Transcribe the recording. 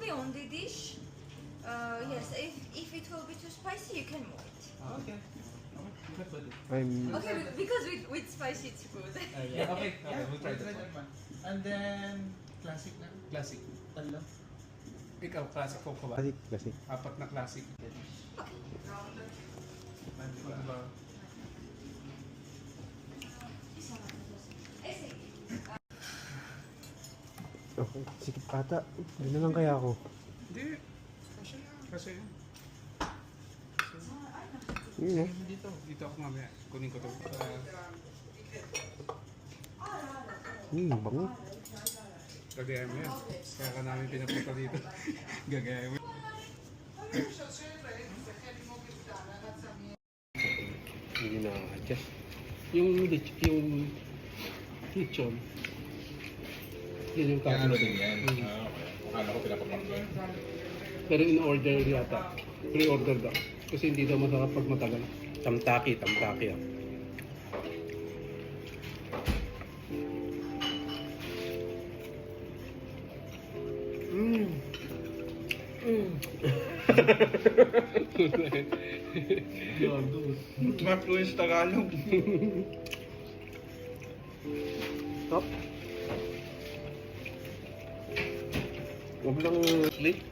me on the dish. Yes, if it will be too spicy, you can move it. Okay. I'm... Okay, because with spicy it's good. Yeah, okay. Yeah, We'll try that that one. one. And then, classic na. Classic. Talo. Ikaw, classic ko ba? Classic. Apat na classic. Diba? Okay, sikip ata. Hindi na lang kaya ako. Hindi. Kasi yan. Kasi yan. Yun eh. Dito. Dito ako mamaya. Kunin ko to. Bango. Gagayahin mo yan. Kaya ka namin pinapunta dito. Gagayahin mo. Hindi na adjust. Yung kitchen. Yun yung Kaya ano kaso. din yan? Akala ko pinapapakyan. Pero in-order yata. Pre-order daw. Kasi hindi daw masarap pag matagal. Tamtaki ah. Smart ko yung Tagalog. Top. Huwag lang late.